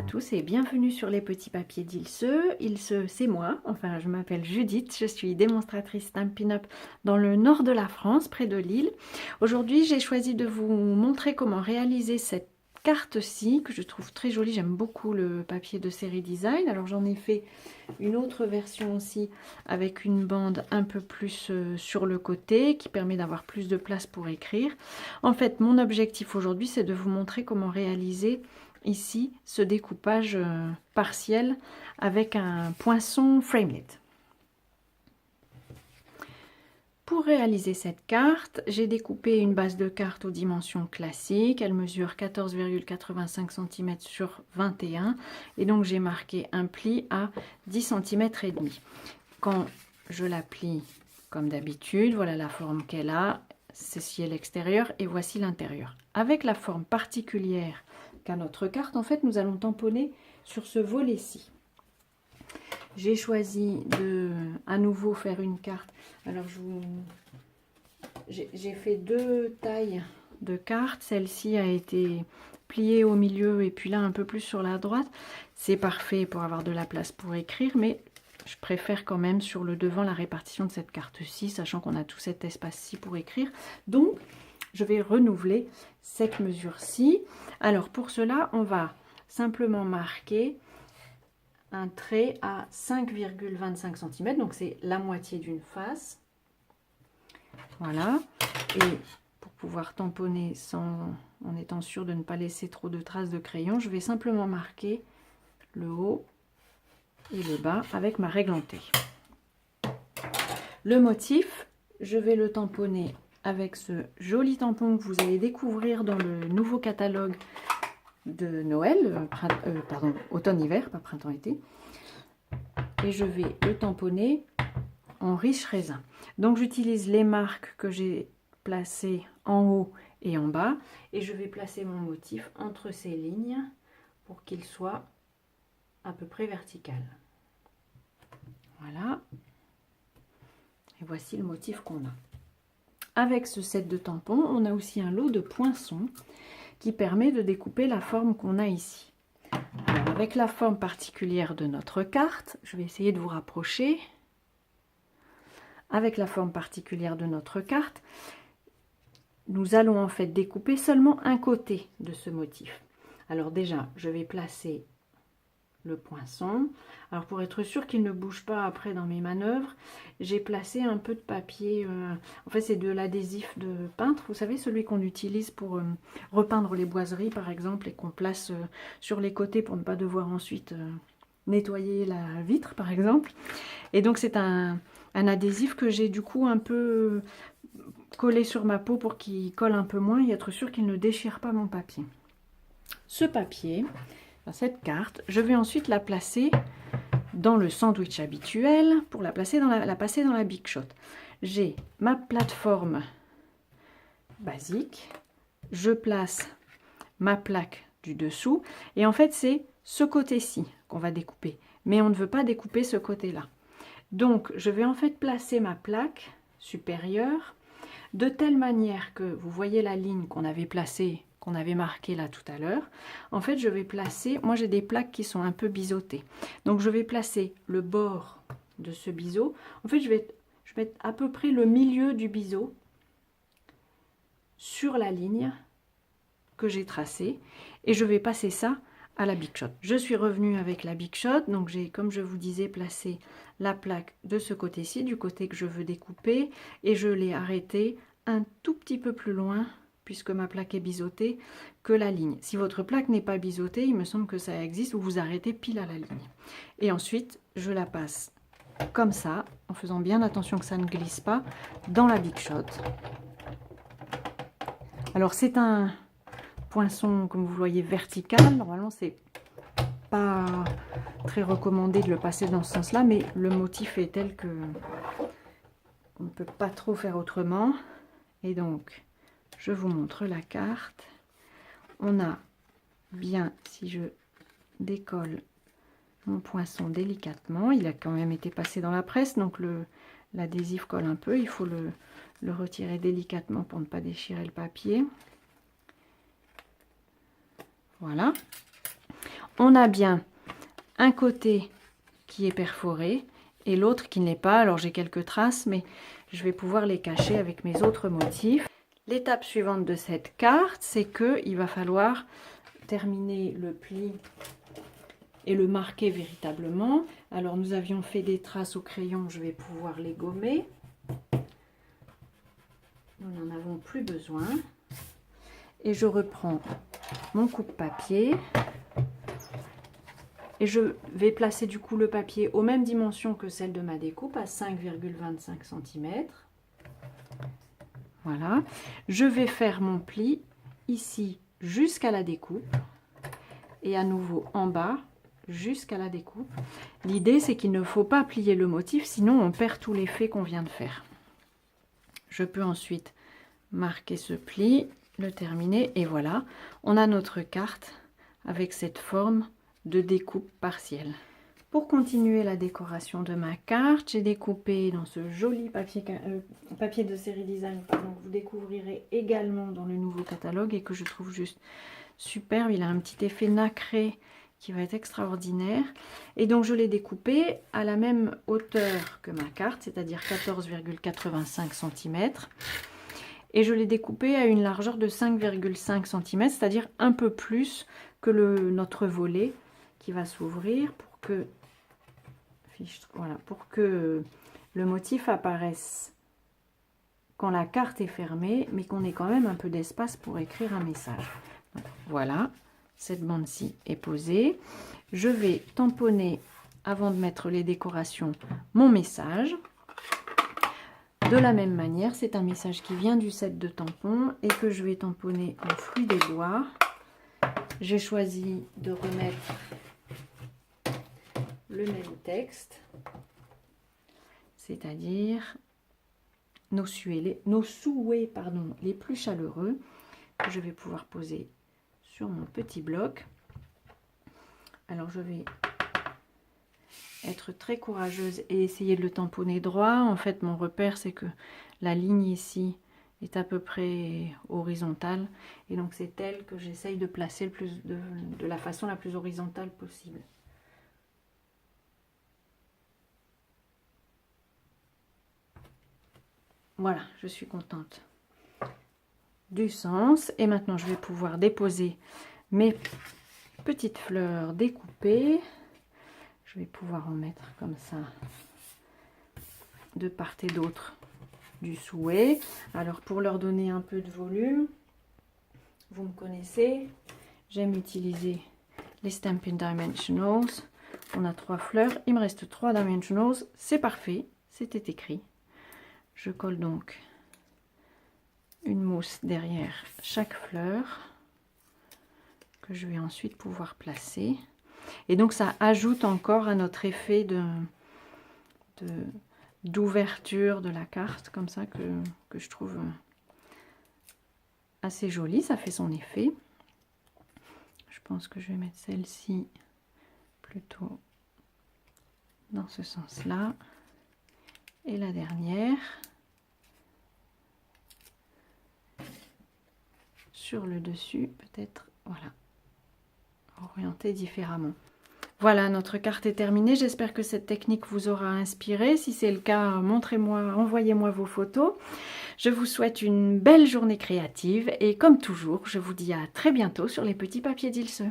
tous et bienvenue sur les petits papiers d'Ilse. Ilse, c'est moi, enfin je m'appelle Judith, je suis démonstratrice Stampin' Up dans le nord de la France, près de Lille. Aujourd'hui j'ai choisi de vous montrer comment réaliser cette carte-ci que je trouve très jolie, j'aime beaucoup le papier de série design. Alors j'en ai fait une autre version aussi avec une bande un peu plus sur le côté qui permet d'avoir plus de place pour écrire. En fait mon objectif aujourd'hui c'est de vous montrer comment réaliser ici ce découpage partiel avec un poinçon framelit. Pour réaliser cette carte, j'ai découpé une base de carte aux dimensions classiques. Elle mesure 14,85 cm sur 21 et donc j'ai marqué un pli à 10 cm et demi. Quand je la plie comme d'habitude, voilà la forme qu'elle a. Ceci est l'extérieur et voici l'intérieur. Avec la forme particulière qu'a notre carte, en fait, nous allons tamponner sur ce volet-ci. J'ai choisi de à nouveau faire une carte. Alors, j'ai fait deux tailles de cartes. Celle-ci a été pliée au milieu et puis là un peu plus sur la droite. C'est parfait pour avoir de la place pour écrire, mais je préfère quand même sur le devant la répartition de cette carte-ci, sachant qu'on a tout cet espace-ci pour écrire. Donc, je vais renouveler cette mesure-ci. Alors, pour cela, on va simplement marquer un trait à 5,25 cm. Donc, c'est la moitié d'une face. Voilà. Et pour pouvoir tamponner en étant sûr de ne pas laisser trop de traces de crayon, je vais simplement marquer le haut et le bas avec ma règle en T. Le motif, je vais le tamponner avec ce joli tampon que vous allez découvrir dans le nouveau catalogue de Noël, pardon, automne-hiver, pas printemps-été. Et je vais le tamponner en riche raisin. Donc j'utilise les marques que j'ai placées en haut et en bas. Et je vais placer mon motif entre ces lignes pour qu'il soit à peu près vertical. Voilà. Et voici le motif qu'on a. Avec ce set de tampons, on a aussi un lot de poinçons qui permet de découper la forme qu'on a ici. Alors, avec la forme particulière de notre carte, je vais essayer de vous rapprocher. Avec la forme particulière de notre carte, nous allons en fait découper seulement un côté de ce motif. Alors déjà, je vais placer le poinçon. Alors pour être sûr qu'il ne bouge pas après dans mes manœuvres, j'ai placé un peu de papier, en fait c'est de l'adhésif de peintre, vous savez celui qu'on utilise pour repeindre les boiseries par exemple et qu'on place sur les côtés pour ne pas devoir ensuite nettoyer la vitre par exemple. Et donc c'est un adhésif que j'ai du coup un peu collé sur ma peau pour qu'il colle un peu moins et être sûr qu'il ne déchire pas mon papier. Ce papier, cette carte, je vais ensuite la placer dans le sandwich habituel pour la passer dans la Big Shot. J'ai ma plateforme basique, je place ma plaque du dessous et en fait c'est ce côté-ci qu'on va découper, mais on ne veut pas découper ce côté-là. Donc je vais en fait placer ma plaque supérieure de telle manière que vous voyez la ligne qu'on avait placée, qu'on avait marqué là tout à l'heure. En fait, je vais placer, moi j'ai des plaques qui sont un peu biseautées. Donc je vais placer le bord de ce biseau. En fait, je vais mettre à peu près le milieu du biseau sur la ligne que j'ai tracée. Et je vais passer ça à la Big Shot. Je suis revenue avec la Big Shot. Donc j'ai, comme je vous disais, placé la plaque de ce côté-ci, du côté que je veux découper. Et je l'ai arrêtée un tout petit peu plus loin puisque ma plaque est biseautée, que la ligne. Si votre plaque n'est pas biseautée, il me semble que ça existe, où vous arrêtez pile à la ligne. Et ensuite, je la passe comme ça, en faisant bien attention que ça ne glisse pas, dans la Big Shot. Alors c'est un poinçon, comme vous voyez, vertical. Normalement, c'est pas très recommandé de le passer dans ce sens-là, mais le motif est tel que on ne peut pas trop faire autrement. Et donc, je vous montre la carte. On a bien, si je décolle mon poinçon délicatement, il a quand même été passé dans la presse, donc l'adhésif colle un peu. Il faut le retirer délicatement pour ne pas déchirer le papier. Voilà. on a bien un côté qui est perforé et l'autre qui ne l'est pas. Alors j'ai quelques traces, mais je vais pouvoir les cacher avec mes autres motifs. L'étape suivante de cette carte, c'est qu'il va falloir terminer le pli et le marquer véritablement. Alors nous avions fait des traces au crayon, je vais pouvoir les gommer. Nous n'en avons plus besoin. Et je reprends mon coupe-papier. Et je vais placer du coup le papier aux mêmes dimensions que celle de ma découpe, à 5,25 cm. Voilà. Je vais faire mon pli ici jusqu'à la découpe. Et à nouveau en bas jusqu'à la découpe. L'idée, c'est qu'il ne faut pas plier le motif, sinon on perd tout l'effet qu'on vient de faire. Je peux ensuite marquer ce pli, le terminer, et voilà, on a notre carte avec cette forme de découpe partielle. Pour continuer la décoration de ma carte, j'ai découpé dans ce joli papier de série design, pardon, que vous découvrirez également dans le nouveau catalogue et que je trouve juste superbe. Il a un petit effet nacré qui va être extraordinaire. Et donc je l'ai découpé à la même hauteur que ma carte, c'est-à-dire 14,85 cm. Et je l'ai découpé à une largeur de 5,5 cm, c'est-à-dire un peu plus que notre volet qui va s'ouvrir pour que le motif apparaisse quand la carte est fermée, mais qu'on ait quand même un peu d'espace pour écrire un message. Donc, voilà, cette bande-ci est posée. Je vais tamponner, avant de mettre les décorations, mon message. De la même manière, c'est un message qui vient du set de tampons et que je vais tamponner en fruit des bois. J'ai choisi de remettre le même texte, c'est-à-dire nos souhaits les plus chaleureux, que je vais pouvoir poser sur mon petit bloc. Alors je vais être très courageuse et essayer de le tamponner droit. En fait, mon repère, c'est que la ligne ici est à peu près horizontale et donc c'est elle que j'essaye de placer de la façon la plus horizontale possible. Voilà, je suis contente du sens. Et maintenant, je vais pouvoir déposer mes petites fleurs découpées. Je vais pouvoir en mettre comme ça de part et d'autre du souhait. Alors, pour leur donner un peu de volume, vous me connaissez, j'aime utiliser les Stampin' Dimensionals. On a 3 fleurs, il me reste 3 Dimensionals, c'est parfait, c'était écrit. Je colle donc une mousse derrière chaque fleur que je vais ensuite pouvoir placer. Et donc ça ajoute encore à notre effet d'ouverture de la carte, comme ça, que je trouve assez joli. Ça fait son effet. Je pense que je vais mettre celle-ci plutôt dans ce sens-là. Et la dernière sur le dessus, peut-être, voilà, orientée différemment. Voilà, notre carte est terminée. J'espère que cette technique vous aura inspiré. Si c'est le cas, montrez-moi, envoyez-moi vos photos. Je vous souhaite une belle journée créative et comme toujours, je vous dis à très bientôt sur les petits papiers d'Ilse.